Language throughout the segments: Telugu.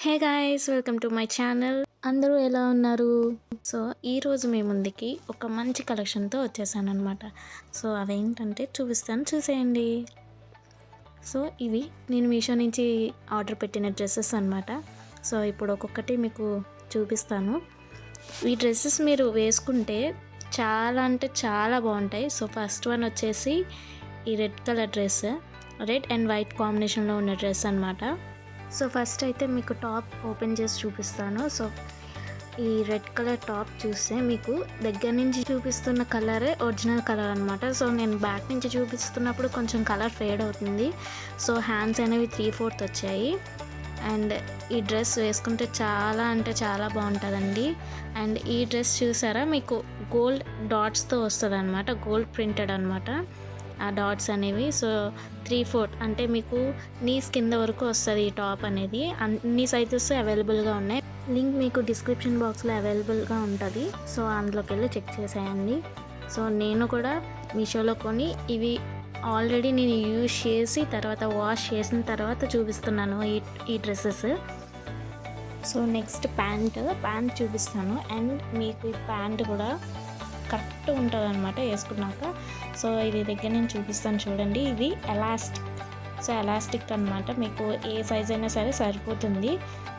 Hey guys, welcome to my channel. అందరూ ఎలా ఉన్నారు? సో ఈరోజు మీ ముందుకి ఒక మంచి కలెక్షన్తో వచ్చేసాను అనమాట. సో అవేంటంటే చూపిస్తాను, చూసేయండి. సో ఇవి నేను మీషో నుంచి ఆర్డర్ పెట్టిన డ్రెస్సెస్ అనమాట. సో ఇప్పుడు ఒక్కొక్కటి మీకు చూపిస్తాను. ఈ డ్రెస్సెస్ మీరు వేసుకుంటే చాలా అంటే చాలా బాగుంటాయి. సో ఫస్ట్ వన్ వచ్చేసి ఈ red colour dress, red and white కాంబినేషన్లో ఉన్న డ్రెస్ అనమాట. సో ఫస్ట్ అయితే మీకు టాప్ ఓపెన్ చేసి చూపిస్తాను. సో ఈ రెడ్ కలర్ టాప్ చూస్తే మీకు దగ్గర నుంచి చూపిస్తున్న కలరే ఒరిజినల్ కలర్ అనమాట. సో నేను బ్యాక్ నుంచి చూపిస్తున్నప్పుడు కొంచెం కలర్ ఫేడ్ అవుతుంది. సో హ్యాండ్స్ అనేవి 3/4 వచ్చాయి. అండ్ ఈ డ్రెస్ వేసుకుంటే చాలా అంటే చాలా బాగుంటుందండి. అండ్ ఈ డ్రెస్ చూసారా, మీకు గోల్డ్ డాట్స్తో వస్తుంది అనమాట, గోల్డ్ ప్రింటెడ్ అనమాట ఆ డాట్స్ అనేవి. సో 3/4 అంటే మీకు నీస్ కింద వరకు వస్తుంది ఈ టాప్ అనేది. అన్ని సైజెస్ అవైలబుల్గా ఉన్నాయి. లింక్ మీకు డిస్క్రిప్షన్ బాక్స్లో అవైలబుల్గా ఉంటుంది. సో అందులోకి వెళ్ళి చెక్ చేసేయండి. సో నేను కూడా మీషోలో కొని ఇవి ఆల్రెడీ నేను యూజ్ చేసి తర్వాత వాష్ చేసిన తర్వాత చూపిస్తున్నాను ఈ డ్రెస్సెస్. సో నెక్స్ట్ ప్యాంట్ చూపిస్తాను. అండ్ మీకు ఈ ప్యాంట్ కూడా కరెక్ట్ ఉంటుంది అనమాట వేసుకున్నాక. సో ఇది దగ్గర నేను చూపిస్తాను చూడండి. ఇది ఎలాస్టిక్. సో ఎలాస్టిక్ అనమాట, మీకు ఏ సైజ్ అయినా సరే సరిపోతుంది.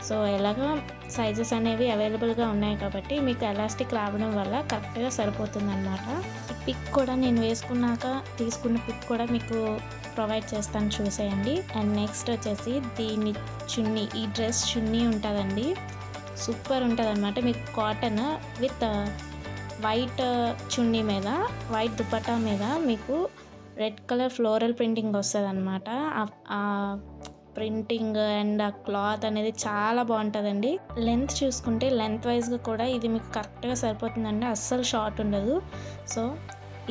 సో ఎలాగో సైజెస్ అనేవి అవైలబుల్గా ఉన్నాయి కాబట్టి మీకు ఎలాస్టిక్ రావడం వల్ల కరెక్ట్గా సరిపోతుంది అనమాట. ఈ పిక్ కూడా నేను వేసుకున్నాక తీసుకున్న పిక్ కూడా మీకు ప్రొవైడ్ చేస్తాను, చూసేయండి. అండ్ నెక్స్ట్ వచ్చేసి దీని చున్నీ, ఈ డ్రెస్ చున్నీ ఉంటుందండి, సూపర్ ఉంటుంది అనమాట. మీకు కాటన్ విత్ వైట్ చున్నీ మీద, వైట్ దుపట్టా మీద మీకు రెడ్ కలర్ ఫ్లోరల్ ప్రింటింగ్ వస్తుంది అనమాట. ఆ ప్రింటింగ్ అండ్ ఆ క్లాత్ అనేది చాలా బాగుంటుందండి. లెంత్ చూసుకుంటే లెంత్ వైజ్గా కూడా ఇది మీకు కరెక్ట్గా సరిపోతుందండి, అస్సలు షార్ట్ ఉండదు. సో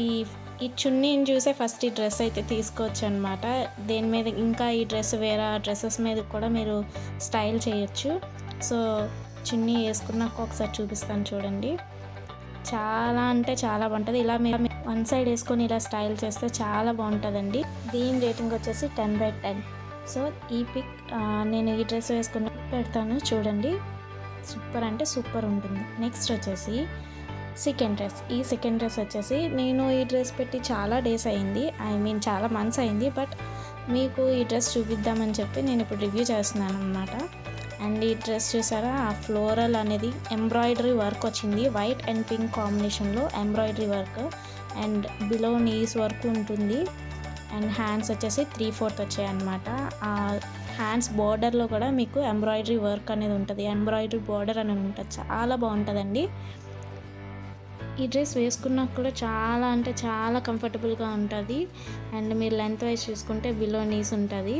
ఈ చున్నీని చూసే ఫస్ట్ ఈ డ్రెస్ అయితే తీసుకోవచ్చు అనమాట. దేని మీద ఇంకా ఈ డ్రెస్ వేరే డ్రెస్సెస్ మీద కూడా మీరు స్టైల్ చేయొచ్చు. సో చున్నీ వేసుకున్నాక ఒకసారి చూపిస్తాను చూడండి. చాలా అంటే చాలా బాగుంటుంది. ఇలా మీరు వన్ సైడ్ వేసుకొని ఇలా స్టైల్ చేస్తే చాలా బాగుంటుందండి. దీని రేటింగ్ వచ్చేసి 10/10. సో ఈ పిక్ నేను ఈ డ్రెస్ వేసుకుని పెడతాను చూడండి, సూపర్ అంటే సూపర్ ఉంటుంది. నెక్స్ట్ వచ్చేసి సెకండ్ డ్రెస్. ఈ సెకండ్ డ్రెస్ వచ్చేసి నేను ఈ డ్రెస్ పెట్టి చాలా డేస్ అయింది, చాలా మంత్స్ అయింది. బట్ మీకు ఈ డ్రెస్ చూపిద్దామని చెప్పి నేను ఇప్పుడు రివ్యూ చేస్తున్నాను అనమాట. అండ్ ఈ డ్రెస్ చూసారా, ఆ ఫ్లోరల్ అనేది ఎంబ్రాయిడరీ వర్క్ వచ్చింది, వైట్ అండ్ పింక్ కాంబినేషన్లో embroidery work. And below nice work ఉంటుంది. అండ్ హ్యాండ్స్ వచ్చేసి 3/4 వచ్చాయి అనమాట. ఆ హ్యాండ్స్ బార్డర్లో కూడా మీకు ఎంబ్రాయిడరీ వర్క్ అనేది ఉంటుంది, ఎంబ్రాయిడరీ బార్డర్ అనేది ఉంటుంది, చాలా బాగుంటుందండి. ఈ డ్రెస్ వేసుకున్నాక కూడా చాలా అంటే చాలా కంఫర్టబుల్గా ఉంటుంది. అండ్ మీరు లెంత్ వైజ్ చూసుకుంటే బిలో నీస్ ఉంటుంది.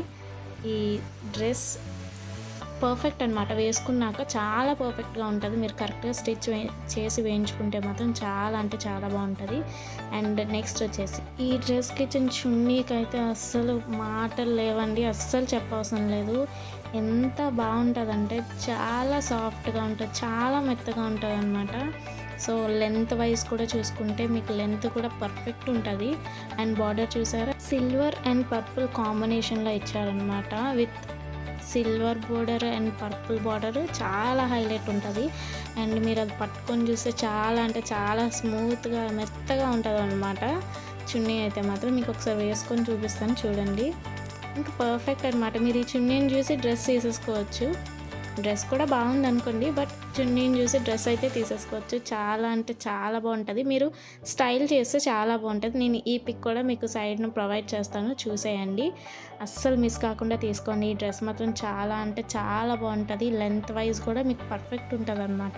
ఈ డ్రెస్ పర్ఫెక్ట్ అనమాట, వేసుకున్నాక చాలా పర్ఫెక్ట్గా ఉంటుంది. మీరు కరెక్ట్గా స్టిచ్ చేసి వేయించుకుంటే మాత్రం చాలా అంటే చాలా బాగుంటుంది. అండ్ నెక్స్ట్ వచ్చేసి ఈ డ్రెస్కి ఇచ్చిన చున్నీకి అయితే అస్సలు మాటలు లేవండి, అస్సలు చెప్పవసరం లేదు. ఎంత బాగుంటుందంటే చాలా సాఫ్ట్గా ఉంటుంది, చాలా మెత్తగా ఉంటుంది అనమాట. సో లెంత్ వైజ్ కూడా చూసుకుంటే మీకు లెంత్ కూడా పర్ఫెక్ట్ ఉంటుంది. అండ్ బార్డర్ చూసారా, సిల్వర్ అండ్ పర్పుల్ కాంబినేషన్లో ఇచ్చారనమాట. With silver border and purple border చాలా హైలైట్ ఉంటుంది. అండ్ మీరు అది పట్టుకొని చూస్తే చాలా అంటే చాలా స్మూత్గా మెత్తగా ఉంటుంది అనమాట. చున్నీ అయితే మాత్రం మీకు ఒకసారి వేసుకొని చూపిస్తాను చూడండి, ఇంకా పర్ఫెక్ట్ అనమాట. మీరు ఈ చున్నీని చూసి డ్రెస్ తీసేసుకోవచ్చు. డ్రెస్ కూడా బాగుంది అనుకోండి, బట్ చున్నీని చూసి డ్రెస్ అయితే తీసేసుకోవచ్చు. చాలా అంటే చాలా బాగుంటుంది, మీరు స్టైల్ చేస్తే చాలా బాగుంటుంది. నేను ఈ పిక్ కూడా మీకు సైడ్ను ప్రొవైడ్ చేస్తాను, చూసేయండి. అస్సలు మిస్ కాకుండా తీసుకోండి. ఈ డ్రెస్ మాత్రం చాలా అంటే చాలా బాగుంటుంది. లెంత్ వైజ్ కూడా మీకు పర్ఫెక్ట్ ఉంటుంది అనమాట.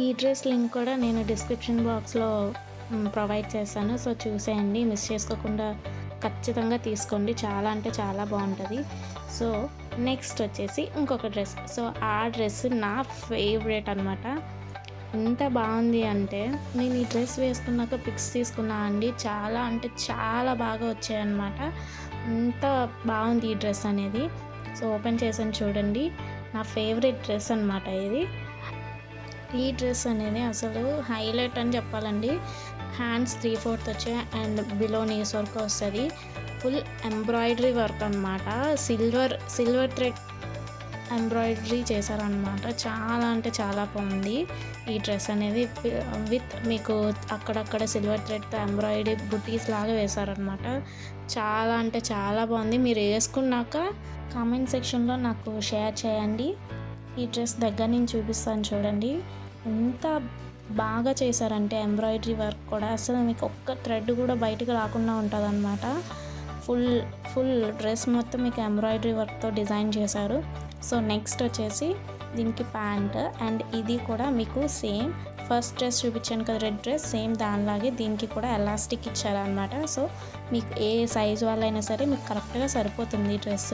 ఈ డ్రెస్ లింక్ కూడా నేను డిస్క్రిప్షన్ బాక్స్లో ప్రొవైడ్ చేస్తాను. సో చూసేయండి, మిస్ చేసుకోకుండా ఖచ్చితంగా తీసుకోండి, చాలా అంటే చాలా బాగుంటుంది. సో నెక్స్ట్ వచ్చేసి ఇంకొక డ్రెస్. సో ఆ డ్రెస్ నా ఫేవరెట్ అనమాట. ఎంత బాగుంది అంటే నేను ఈ డ్రెస్ వేసుకున్నాక పిక్స్ తీసుకున్నా అండి, చాలా అంటే చాలా బాగా వచ్చాయన్నమాట. అంత బాగుంది ఈ డ్రెస్ అనేది. సో ఓపెన్ చేసాను చూడండి, నా ఫేవరెట్ డ్రెస్ అనమాట ఇది. ఈ డ్రెస్ అనేది అసలు హైలైట్ అని చెప్పాలండి. హ్యాండ్స్ 3/4 వచ్చాయి అండ్ బిలో నీస్ వరకు వస్తుంది. ఫుల్ ఎంబ్రాయిడరీ వర్క్ అనమాట. సిల్వర్ థ్రెడ్ ఎంబ్రాయిడరీ చేశారనమాట. చాలా అంటే చాలా బాగుంది ఈ డ్రెస్ అనేది. విత్ మీకు అక్కడక్కడ సిల్వర్ థ్రెడ్తో ఎంబ్రాయిడరీ బుటీస్ లాగా వేశారనమాట. చాలా అంటే చాలా బాగుంది. మీరు వేసుకున్నాక కామెంట్ సెక్షన్లో నాకు షేర్ చేయండి. ఈ డ్రెస్ దగ్గర నుంచి చూపిస్తాను చూడండి. ఎంత బాగా చేశారంటే ఎంబ్రాయిడరీ వర్క్ కూడా అసలు మీకు ఒక్క థ్రెడ్ కూడా బయటకు రాకుండా ఉంటుందన్నమాట. ఫుల్ ఫుల్ డ్రెస్ మొత్తం మీకు ఎంబ్రాయిడరీ వర్క్తో డిజైన్ చేశారు. సో నెక్స్ట్ వచ్చేసి దీనికి ప్యాంట్, అండ్ ఇది కూడా మీకు సేమ్ ఫస్ట్ డ్రెస్ చూపించాను కదా రెడ్ డ్రెస్, సేమ్ దానిలాగే దీనికి కూడా ఎలాస్టిక్ ఇచ్చారనమాట. సో మీకు ఏ సైజు వాళ్ళైనా సరే మీకు కరెక్ట్గా సరిపోతుంది ఈ డ్రెస్.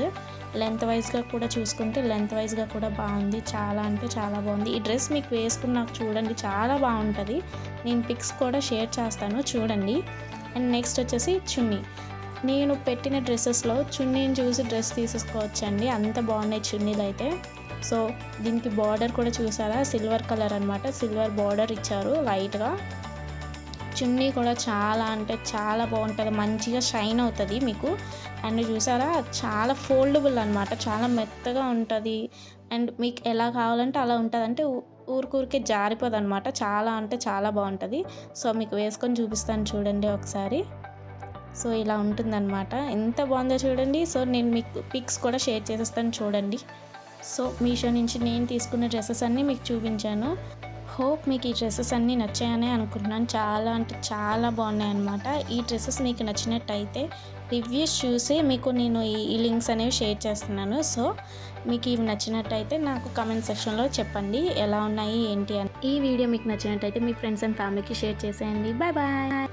లెంత్ వైజ్గా కూడా చూసుకుంటే లెంత్ వైజ్గా కూడా బాగుంది. చాలా అంటే చాలా బాగుంది ఈ డ్రెస్. మీకు వేసుకున్నాక చూడండి చాలా బాగుంటుంది. నేను పిక్స్ కూడా షేర్ చేస్తాను చూడండి. అండ్ నెక్స్ట్ వచ్చేసి చున్నీ. నేను పెట్టిన డ్రెస్సెస్లో చున్నీని చూసి డ్రెస్ తీసేసుకోవచ్చండి, అంత బాగున్నాయి చున్నీలు అయితే. సో దీనికి బార్డర్ కూడా చూసారా, సిల్వర్ కలర్ అనమాట. సిల్వర్ బార్డర్ ఇచ్చారు లైట్గా. చున్నీ కూడా చాలా అంటే చాలా బాగుంటుంది, మంచిగా షైన్ అవుతుంది మీకు. అండ్ చూసారా చాలా ఫోల్డబుల్ అనమాట, చాలా మెత్తగా ఉంటుంది. అండ్ మీకు ఎలా కావాలంటే అలా ఉంటుంది, అంటే ఊరికే జారిపోదు అనమాట. చాలా అంటే చాలా బాగుంటుంది. సో మీకు వేసుకొని చూపిస్తాను చూడండి ఒకసారి. సో ఇలా ఉంటుందన్నమాట, ఎంత బాగుందో చూడండి. సో నేను మీకు పిక్స్ కూడా షేర్ చేసేస్తాను చూడండి. సో మీషో నుంచి నేను తీసుకున్న డ్రెస్సెస్ అన్నీ మీకు చూపించాను. హోప్ మీకు ఈ డ్రెస్సెస్ అన్నీ నచ్చాయని అనుకుంటున్నాను. చాలా అంటే చాలా బాగున్నాయి అన్నమాట. ఈ డ్రెస్సెస్ మీకు నచ్చినట్టయితే రివ్యూస్ చూసి మీకు నేను ఈ లింక్స్ అనేవి షేర్ చేస్తున్నాను. సో మీకు ఇవి నచ్చినట్టయితే నాకు కామెంట్ సెక్షన్లో చెప్పండి ఎలా ఉన్నాయి ఏంటి అని. ఈ వీడియో మీకు నచ్చినట్టయితే మీ ఫ్రెండ్స్ అండ్ ఫ్యామిలీకి షేర్ చేసేయండి. Bye bye.